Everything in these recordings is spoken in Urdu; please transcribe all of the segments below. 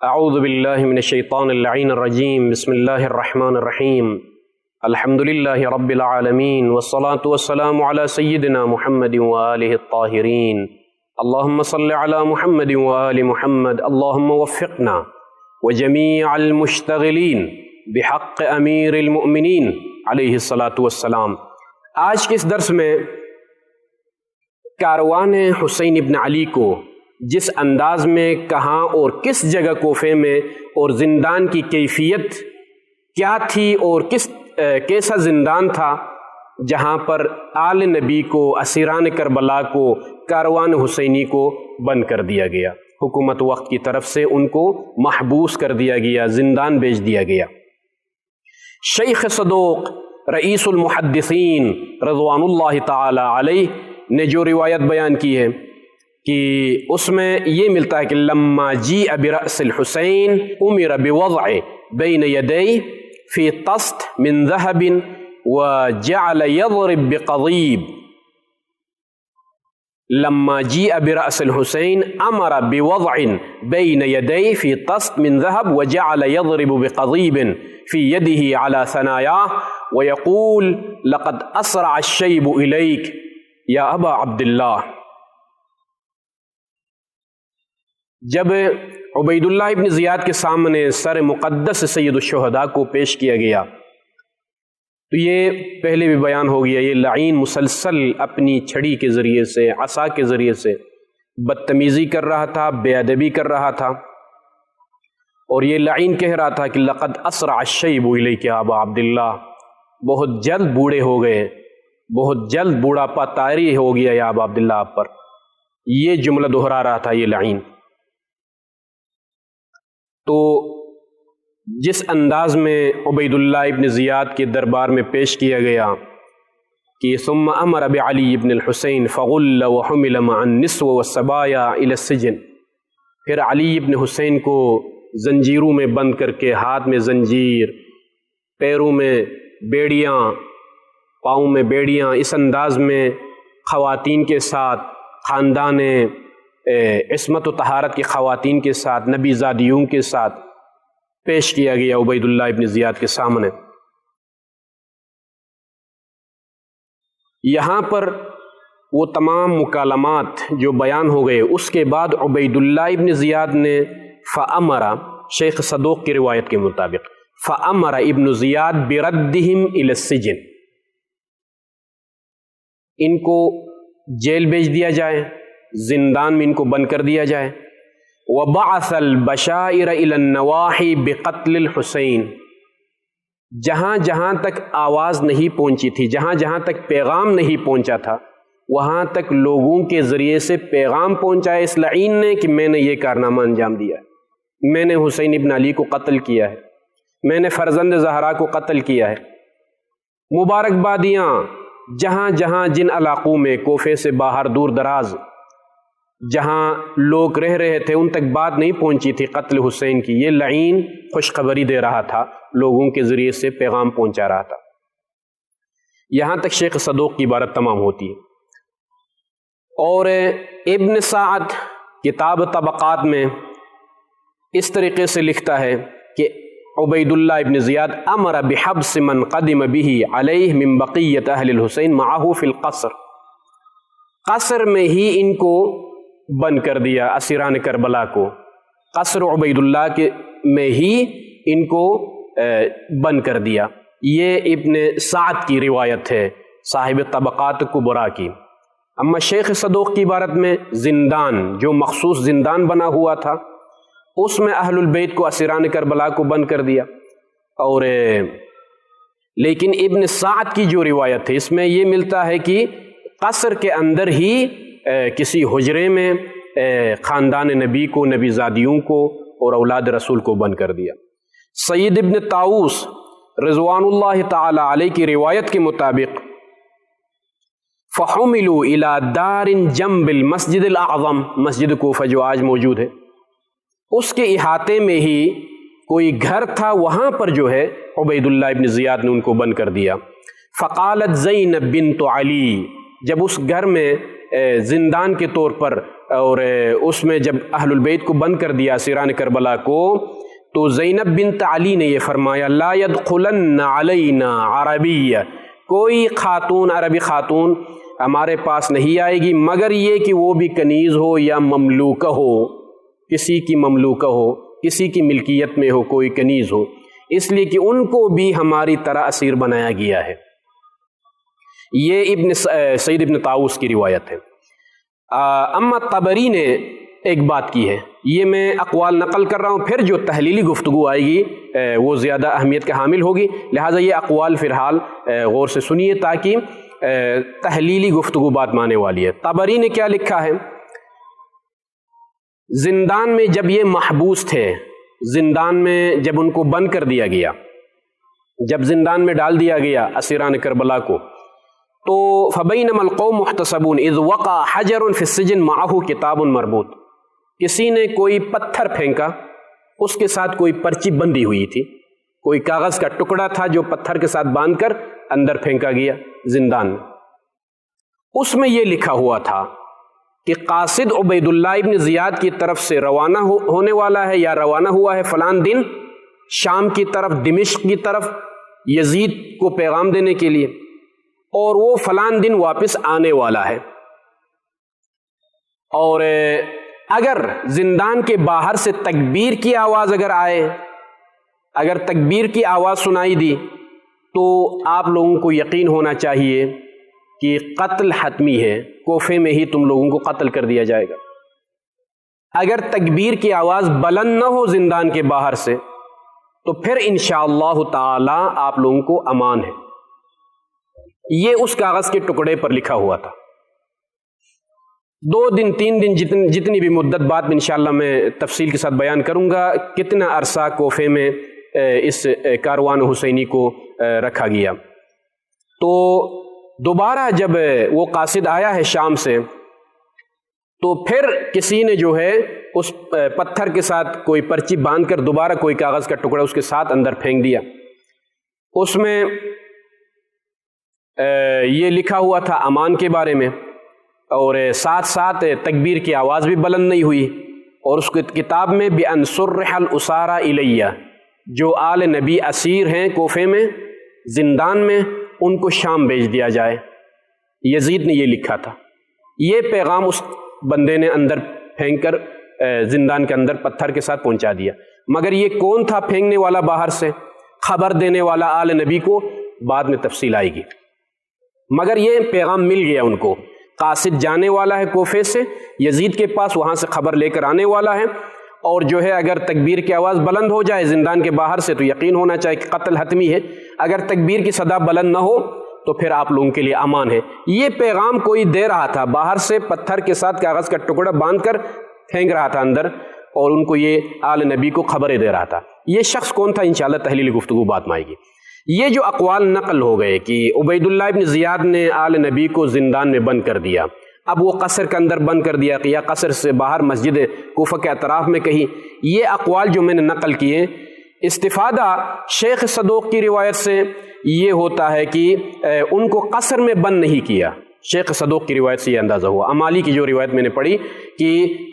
اعوذ باللہ من الشیطان اللعین الرجیم بسم اللہ الرحمن الرحیم الحمد للہ رب العالمین والصلاة والسلام علی سیدنا محمد وآلہ الطاہرین اللہم صل علی محمد وآل محمد اللہم وفقنا وجمیع المشتغلین بحق امیر المؤمنین علیہ الصلاة والسلام۔ آج کے اس درس میں کاروان حسین ابن علی کو جس انداز میں کہاں اور کس جگہ کوفے میں اور زندان کی کیفیت کیا تھی اور کیسا زندان تھا جہاں پر آل نبی کو، اسیران کربلا کو، کاروان حسینی کو بند کر دیا گیا، حکومت وقت کی طرف سے ان کو محبوس کر دیا گیا، زندان بھیج دیا گیا۔ شیخ صدوق رئیس المحدثین رضوان اللہ تعالی علیہ نے جو روایت بیان کی ہے کہ اس میں یہ ملتا ہے کہ لما جیء برأس الحسین امر بوضع بین یدیہ فی طست من ذہب وجعل یضرب بقضیب۔ لما جیء برأس الحسین امر بوضع بین یدیہ فی طست من ذہب وجعل یضرب بقضیب فی یدہ علی ثنایاہ ویقول لقد اسرع الشیب الیک یا ابا عبداللہ۔ جب عبید اللہ ابن زیاد کے سامنے سر مقدس سید الشہداء کو پیش کیا گیا تو یہ پہلے بھی بیان ہو گیا، یہ لعین مسلسل اپنی چھڑی کے ذریعے سے، عصا کے ذریعے سے بدتمیزی کر رہا تھا، بے ادبی کر رہا تھا، اور یہ لعین کہہ رہا تھا کہ لقد اسرع الشیب الیک یا ابا عبداللہ، بہت جلد بوڑھے ہو گئے، بہت جلد بوڑھاپا طاری ہو گیا یا ابا عبداللہ آپ پر، یہ جملہ دہرا رہا تھا یہ لعین۔ تو جس انداز میں عبید اللہ ابن زیاد کے دربار میں پیش کیا گیا کہ ثم امر بعلی ابن الحسین فغل وحمل مع النسو والصبایا الى السجن، پھر علی ابن حسین کو زنجیروں میں بند کر کے، ہاتھ میں زنجیر، پیروں میں بیڑیاں، پاؤں میں بیڑیاں، اس انداز میں خواتین کے ساتھ، خاندان عصمت و طہارت کی خواتین کے ساتھ، نبی زادیوں کے ساتھ پیش کیا گیا عبید اللہ ابن زیاد کے سامنے۔ یہاں پر وہ تمام مکالمات جو بیان ہو گئے، اس کے بعد عبید اللہ ابن زیاد نے فَأَمَرَ، شیخ صدوق کی روایت کے مطابق، فَأَمَرَ ابن زیاد بِرَدِّهِمْ إِلَى السِّجْنِ، ان کو جیل بھیج دیا جائے، زندان میں ان کو بند کر دیا جائے۔ وَبَعَثَ الْبَشَائِرَ إِلَى النَّوَاحِي بِقَتْلِ الْحُسَيْنِ، جہاں جہاں تک آواز نہیں پہنچی تھی، جہاں جہاں تک پیغام نہیں پہنچا تھا، وہاں تک لوگوں کے ذریعے سے پیغام پہنچایا اس لعین نے کہ میں نے یہ کارنامہ انجام دیا ہے، میں نے حسین ابن علی کو قتل کیا ہے، میں نے فرزند زہرا کو قتل کیا ہے۔ مبارکبادیاں جہاں جہاں جن علاقوں میں کوفے سے باہر دور دراز جہاں لوگ رہ رہے تھے ان تک بات نہیں پہنچی تھی قتل حسین کی، یہ لعین خوشخبری دے رہا تھا، لوگوں کے ذریعے سے پیغام پہنچا رہا تھا۔ یہاں تک شیخ صدوق کی عبارت تمام ہوتی ہے۔ اور ابن سعد کتاب طبقات میں اس طریقے سے لکھتا ہے کہ عبید اللہ ابن زیاد امر بحبس من قدم به علیہ من بقیت اہل الحسین معه فی القصر، قصر میں ہی ان کو بند کر دیا، اسیران کربلا کو قصر عبید اللہ کے میں ہی ان کو بند کر دیا۔ یہ ابن سعد کی روایت ہے، صاحب طبقات کبریٰ کی۔ اما شیخ صدوق کی عبارت میں زندان، جو مخصوص زندان بنا ہوا تھا، اس میں اہل البیت کو، اسیران کربلا کو بند کر دیا۔ اور لیکن ابن سعد کی جو روایت ہے اس میں یہ ملتا ہے کہ قصر کے اندر ہی کسی حجرے میں خاندان نبی کو، نبی زادیوں کو اور اولاد رسول کو بند کر دیا۔ سید ابن طاؤس رضوان اللہ تعالی علیہ کی روایت کے مطابق فحملوا الى دار جنب المسجد الاعظم، مسجد کوفہ جو آج موجود ہے، اس کے احاطے میں ہی کوئی گھر تھا، وہاں پر جو ہے عبید اللہ ابن زیاد نے ان کو بند کر دیا۔ فقالت زینب بنت علی، جب اس گھر میں زندان کے طور پر اور اس میں جب اہل البیت کو بند کر دیا اسیران کربلا کو، تو زینب بنت علی نے یہ فرمایا لا يدخلن علینا عربیہ، کوئی خاتون عربی خاتون ہمارے پاس نہیں آئے گی مگر یہ کہ وہ بھی کنیز ہو یا مملوکہ ہو، کسی کی مملوکہ ہو، کسی کی ملکیت میں ہو، کوئی کنیز ہو، اس لیے کہ ان کو بھی ہماری طرح اسیر بنایا گیا ہے۔ یہ سعید ابن طاؤس کی روایت ہے۔ اما طبری نے ایک بات کی ہے، یہ میں اقوال نقل کر رہا ہوں، پھر جو تحلیلی گفتگو آئے گی وہ زیادہ اہمیت کا حامل ہوگی، لہٰذا یہ اقوال فی الحال غور سے سنیے تاکہ تحلیلی گفتگو بات مانے والی ہے۔ طبری نے کیا لکھا ہے، زندان میں جب یہ محبوس تھے، زندان میں جب ان کو بند کر دیا گیا، جب زندان میں ڈال دیا گیا اسیران کربلا کو، تو فبینما القوم محتسبون اذ وقع حجر فی السجن معه کتاب مربوط، کسی نے کوئی پتھر پھینکا، اس کے ساتھ کوئی پرچی بندھی ہوئی تھی، کوئی کاغذ کا ٹکڑا تھا جو پتھر کے ساتھ باندھ کر اندر پھینکا گیا زندان میں۔ اس میں یہ لکھا ہوا تھا کہ قاصد عبید اللہ ابن زیاد کی طرف سے روانہ ہونے والا ہے یا روانہ ہوا ہے فلان دن شام کی طرف، دمشق کی طرف یزید کو پیغام دینے کے لیے، اور وہ فلان دن واپس آنے والا ہے۔ اور اگر زندان کے باہر سے تکبیر کی آواز اگر آئے، اگر تکبیر کی آواز سنائی دی، تو آپ لوگوں کو یقین ہونا چاہیے کہ قتل حتمی ہے، کوفے میں ہی تم لوگوں کو قتل کر دیا جائے گا۔ اگر تکبیر کی آواز بلند نہ ہو زندان کے باہر سے، تو پھر انشاءاللہ تعالی آپ لوگوں کو امان ہے۔ یہ اس کاغذ کے ٹکڑے پر لکھا ہوا تھا۔ 2 دن 3 دن جتنی بھی مدت بعد انشاءاللہ میں تفصیل کے ساتھ بیان کروں گا کتنا عرصہ کوفے میں اس کاروان حسینی کو رکھا گیا۔ تو دوبارہ جب وہ قاصد آیا ہے شام سے، تو پھر کسی نے جو ہے اس پتھر کے ساتھ کوئی پرچی باندھ کر دوبارہ کوئی کاغذ کا ٹکڑا اس کے ساتھ اندر پھینک دیا۔ اس میں یہ لکھا ہوا تھا امان کے بارے میں، اور ساتھ ساتھ تکبیر کی آواز بھی بلند نہیں ہوئی، اور اس کتاب میں بِأَنْ صُرِّحَ الْأُسَارَى إِلَيَّ، جو آل نبی اسیر ہیں کوفے میں زندان میں، ان کو شام بھیج دیا جائے۔ یزید نے یہ لکھا تھا۔ یہ پیغام اس بندے نے اندر پھینک کر زندان کے اندر پتھر کے ساتھ پہنچا دیا، مگر یہ کون تھا پھینکنے والا باہر سے، خبر دینے والا آل نبی کو بعد میں تفصیل آئے گی، مگر یہ پیغام مل گیا ان کو۔ قاصد جانے والا ہے کوفے سے یزید کے پاس، وہاں سے خبر لے کر آنے والا ہے، اور جو ہے اگر تکبیر کی آواز بلند ہو جائے زندان کے باہر سے تو یقین ہونا چاہیے کہ قتل حتمی ہے، اگر تکبیر کی صدا بلند نہ ہو تو پھر آپ لوگوں کے لیے امان ہے۔ یہ پیغام کوئی دے رہا تھا، باہر سے پتھر کے ساتھ کاغذ کا ٹکڑا باندھ کر پھینک رہا تھا اندر، اور ان کو یہ آل نبی کو خبریں دے رہا تھا۔ یہ شخص کون تھا انشاءاللہ تحلیل گفتگو بات میں آئے گی۔ یہ جو اقوال نقل ہو گئے کہ عبید اللہ ابن زیاد نے آل نبی کو زندان میں بند کر دیا، اب وہ قصر کے اندر بند کر دیا یا قصر سے باہر مسجد کوفہ کے اطراف میں کہیں، یہ اقوال جو میں نے نقل کیے، استفادہ شیخ صدوق کی روایت سے یہ ہوتا ہے کہ ان کو قصر میں بند نہیں کیا۔ شیخ صدوق کی روایت سے یہ اندازہ ہوا۔ امالی کی جو روایت میں نے پڑھی کہ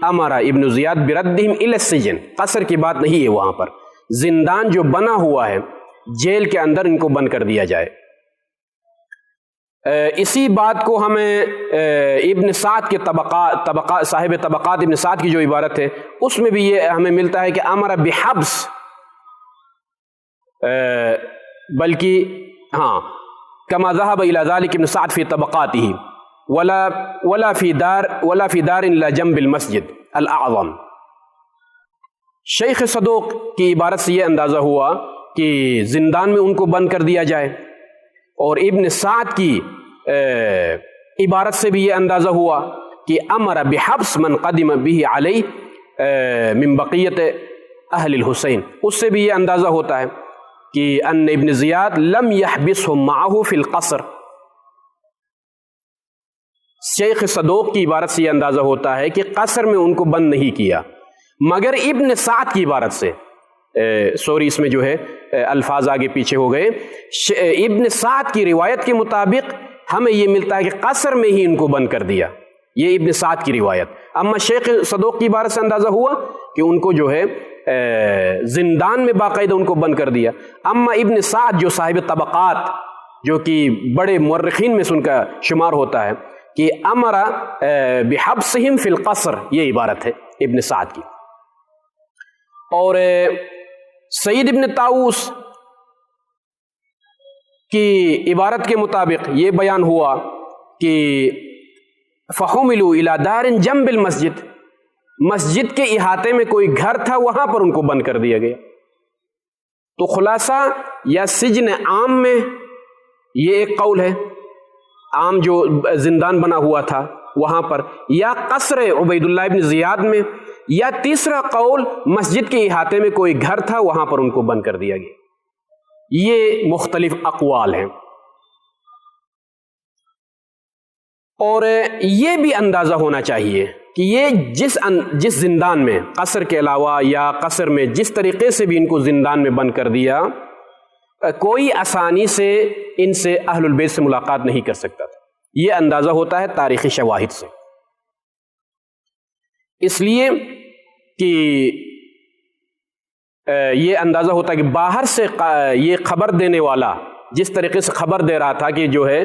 امرا ابن زیاد بردہم الی السجن، قصر کی بات نہیں ہے وہاں پر، زندان جو بنا ہوا ہے جیل کے اندر ان کو بند کر دیا جائے۔ اسی بات کو ہمیں ابن سعد کے طبقات صاحب طبقات ابن سعد کی جو عبارت ہے اس میں بھی یہ ہمیں ملتا ہے کہ امر بحبس، بلکہ ہاں کما ذهب الى ذلك ابن سعد في طبقاته ولا في دار الا جنب المسجد الاعظم۔ شیخ صدوق کی عبارت سے یہ اندازہ ہوا کہ زندان میں ان کو بند کر دیا جائے، اور ابن سعد کی عبارت سے بھی یہ اندازہ ہوا کہ امر بحبس من قدم به علی من بقیت اہل الحسین، اس سے بھی یہ اندازہ ہوتا ہے کہ ان ابن زیاد لم يحبسهم معه فی القصر۔ شیخ صدوق کی عبارت سے یہ اندازہ ہوتا ہے کہ قصر میں ان کو بند نہیں کیا، مگر ابن سعد کی عبارت سے سوری اس میں جو ہے الفاظ آگے پیچھے ہو گئے، ابن سعد کی روایت کے مطابق ہمیں یہ ملتا ہے کہ قصر میں ہی ان کو بند کر دیا، یہ ابن سعد کی روایت۔ اما شیخ صدوق کی عبارت سے اندازہ ہوا کہ ان کو جو ہے زندان میں باقاعدہ ان کو بند کر دیا۔ اما ابن سعد جو صاحب طبقات، جو کہ بڑے مورخین میں سے ان کا شمار ہوتا ہے، کہ امر بحبسہم فی القصر، یہ عبارت ہے ابن سعد کی۔ اور سعید ابن طاؤس کی عبارت کے مطابق یہ بیان ہوا کہ فحملوا الی دار جنب المسجد، مسجد کے احاطے میں کوئی گھر تھا، وہاں پر ان کو بند کر دیا گیا۔ تو خلاصہ یا سجن عام میں یہ ایک قول ہے، عام جو زندان بنا ہوا تھا وہاں پر، یا قصر عبید اللہ ابن زیاد میں، یا تیسرا قول مسجد کے احاطے میں کوئی گھر تھا، وہاں پر ان کو بند کر دیا گیا۔ یہ مختلف اقوال ہیں۔ اور یہ بھی اندازہ ہونا چاہیے کہ یہ جس زندان میں قصر کے علاوہ یا قصر میں جس طریقے سے بھی ان کو زندان میں بند کر دیا، کوئی آسانی سے ان سے اہل البیت سے ملاقات نہیں کر سکتا تھا۔ یہ اندازہ ہوتا ہے تاریخی شواہد سے، اس لیے کہ یہ اندازہ ہوتا ہے کہ باہر سے یہ خبر دینے والا جس طریقے سے خبر دے رہا تھا کہ جو ہے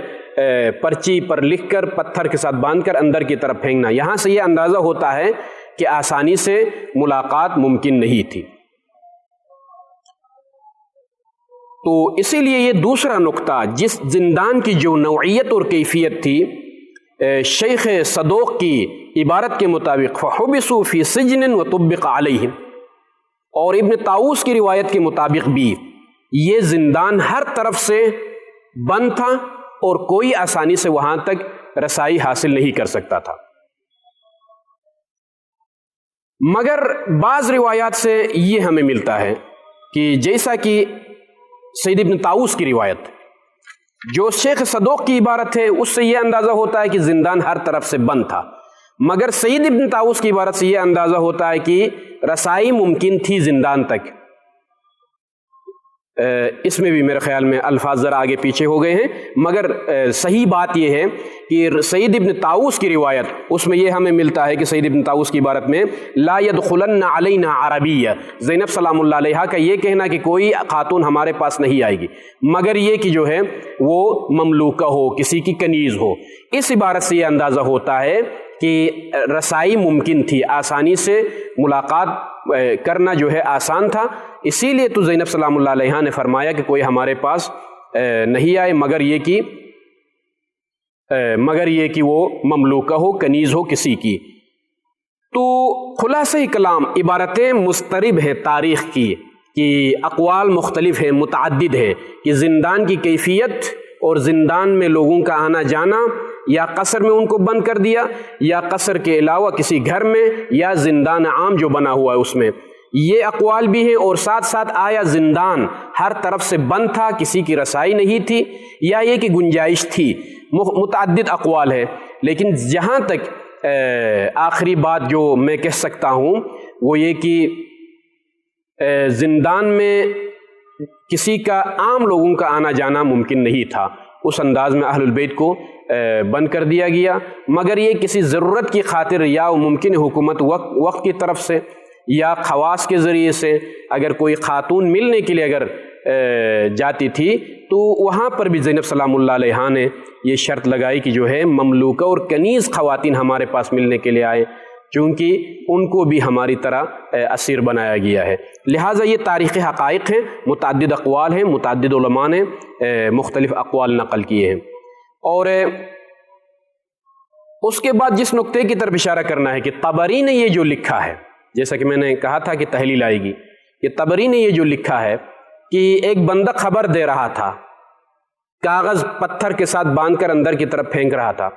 پرچی پر لکھ کر پتھر کے ساتھ باندھ کر اندر کی طرف پھینکنا، یہاں سے یہ اندازہ ہوتا ہے کہ آسانی سے ملاقات ممکن نہیں تھی۔ تو اسی لیے یہ دوسرا نقطہ، جس زندان کی جو نوعیت اور کیفیت تھی، شیخ صدوق کی عبارت کے مطابق فحبسوا فی سجن وطبق علیہم، اور ابن طاؤس کی روایت کے مطابق بھی یہ زندان ہر طرف سے بند تھا اور کوئی آسانی سے وہاں تک رسائی حاصل نہیں کر سکتا تھا۔ مگر بعض روایات سے یہ ہمیں ملتا ہے کہ جیسا کہ سعید ابن طاؤس کی روایت، جو شیخ صدوق کی عبارت ہے، اس سے یہ اندازہ ہوتا ہے کہ زندان ہر طرف سے بند تھا، مگر سعید ابن طاؤس کی عبارت سے یہ اندازہ ہوتا ہے کہ رسائی ممکن تھی زندان تک۔ اس میں بھی میرے خیال میں الفاظ ذرا آگے پیچھے ہو گئے ہیں، مگر صحیح بات یہ ہے کہ سعید ابن طاؤس کی روایت، اس میں یہ ہمیں ملتا ہے کہ سعید ابن طاؤس کی عبارت میں لا يدخلن علینا عربیہ، زینب سلام اللہ علیہا کا یہ کہنا کہ کوئی خاتون ہمارے پاس نہیں آئے گی مگر یہ کہ جو ہے وہ مملوکہ ہو، کسی کی کنیز ہو۔ اس عبارت سے یہ اندازہ ہوتا ہے کہ رسائی ممکن تھی، آسانی سے ملاقات کرنا جو ہے آسان تھا، اسی لیے تو زینب سلام اللہ علیہا نے فرمایا کہ کوئی ہمارے پاس نہیں آئے مگر یہ کہ وہ مملوکہ ہو، کنیز ہو کسی کی۔ تو خلاصہ کلام عبارتیں مضطرب ہیں تاریخ کی، کہ اقوال مختلف ہیں، متعدد ہیں، کہ زندان کی کیفیت اور زندان میں لوگوں کا آنا جانا، یا قصر میں ان کو بند کر دیا، یا قصر کے علاوہ کسی گھر میں، یا زندان عام جو بنا ہوا ہے اس میں، یہ اقوال بھی ہیں۔ اور ساتھ ساتھ آیا زندان ہر طرف سے بند تھا، کسی کی رسائی نہیں تھی، یا یہ کہ گنجائش تھی، متعدد اقوال ہے۔ لیکن جہاں تک آخری بات جو میں کہہ سکتا ہوں وہ یہ کہ زندان میں کسی کا، عام لوگوں کا آنا جانا ممکن نہیں تھا، اس انداز میں اہل البیت کو بند کر دیا گیا، مگر یہ کسی ضرورت کی خاطر، یا ممکن حکومت وقت کی طرف سے، یا خواص کے ذریعے سے، اگر کوئی خاتون ملنے کے لیے اگر جاتی تھی تو وہاں پر بھی زینب سلام اللہ علیہا نے یہ شرط لگائی کہ جو ہے مملوکہ اور کنیز خواتین ہمارے پاس ملنے کے لیے آئے، چونکہ ان کو بھی ہماری طرح اسیر بنایا گیا ہے۔ لہٰذا یہ تاریخی حقائق ہیں، متعدد اقوال ہیں، متعدد علماء نے مختلف اقوال نقل کیے ہیں۔ اور اس کے بعد جس نقطے کی طرف اشارہ کرنا ہے کہ طبری نے یہ جو لکھا ہے، جیسا کہ میں نے کہا تھا کہ تحلیل آئے گی، کہ طبری نے یہ جو لکھا ہے کہ ایک بندہ خبر دے رہا تھا، کاغذ پتھر کے ساتھ باندھ کر اندر کی طرف پھینک رہا تھا،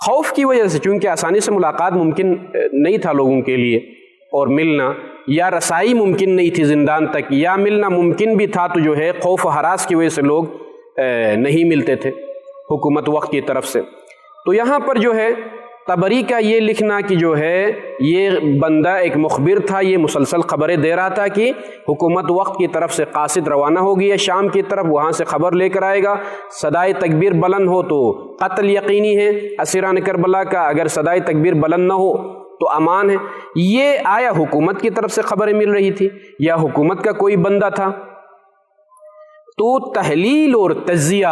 خوف کی وجہ سے، چونکہ آسانی سے ملاقات ممکن نہیں تھا لوگوں کے لیے، اور ملنا یا رسائی ممکن نہیں تھی زندان تک، یا ملنا ممکن بھی تھا تو جو ہے خوف و ہراس کی وجہ سے لوگ نہیں ملتے تھے حکومت وقت کی طرف سے۔ تو یہاں پر جو ہے طبری کا یہ لکھنا کہ جو ہے یہ بندہ ایک مخبر تھا، یہ مسلسل خبریں دے رہا تھا کہ حکومت وقت کی طرف سے قاصد روانہ ہوگی ہے شام کی طرف، وہاں سے خبر لے کر آئے گا، صدائے تکبیر بلند ہو تو قتل یقینی ہے اسیران کربلا کا، اگر صدائے تکبیر بلند نہ ہو تو امان ہے۔ یہ آیا حکومت کی طرف سے خبریں مل رہی تھی یا حکومت کا کوئی بندہ تھا؟ تو تحلیل اور تجزیہ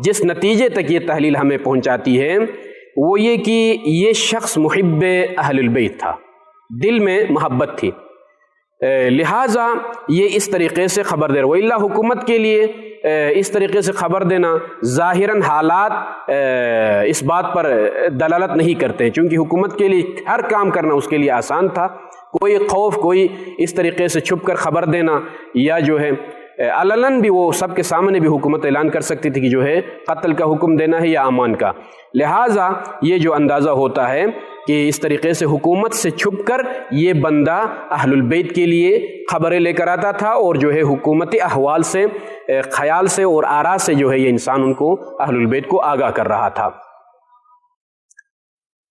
جس نتیجے تک یہ تحلیل ہمیں پہنچاتی ہے وہ یہ کہ یہ شخص محب اہل البیت تھا، دل میں محبت تھی، لہٰذا یہ اس طریقے سے خبر دے رہا۔ وَإِلَّا حکومت کے لیے اس طریقے سے خبر دینا ظاہراً حالات اس بات پر دلالت نہیں کرتے، چونکہ حکومت کے لیے ہر کام کرنا اس کے لیے آسان تھا، کوئی خوف، کوئی اس طریقے سے چھپ کر خبر دینا یا جو ہے علناً بھی وہ سب کے سامنے بھی حکومت اعلان کر سکتی تھی کہ جو ہے قتل کا حکم دینا ہے یا امان کا۔ لہٰذا یہ جو اندازہ ہوتا ہے کہ اس طریقے سے حکومت سے چھپ کر یہ بندہ اہل البیت کے لیے خبریں لے کر آتا تھا، اور جو ہے حکومتی احوال سے، خیال سے اور آراء سے جو ہے یہ انسان ان کو اہل البیت کو آگاہ کر رہا تھا۔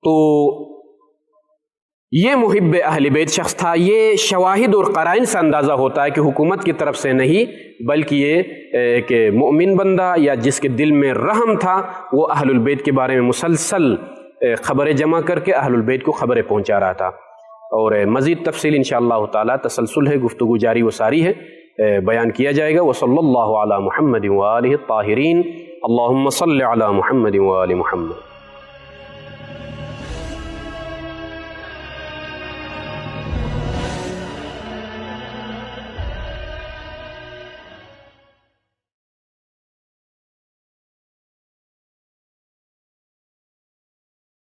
تو یہ محب اہل بیت شخص تھا۔ یہ شواہد اور قرائن سے اندازہ ہوتا ہے کہ حکومت کی طرف سے نہیں بلکہ یہ کہ مومن بندہ یا جس کے دل میں رحم تھا وہ اہل البیت کے بارے میں مسلسل خبریں جمع کر کے اہل البیت کو خبریں پہنچا رہا تھا۔ اور مزید تفصیل انشاءاللہ تعالی تسلسل ہے، گفتگو جاری و ساری ہے، بیان کیا جائے گا۔ وصلی اللہ علی محمد وآلہ الطاہرین، اللہم صل علی محمد وآل محمد۔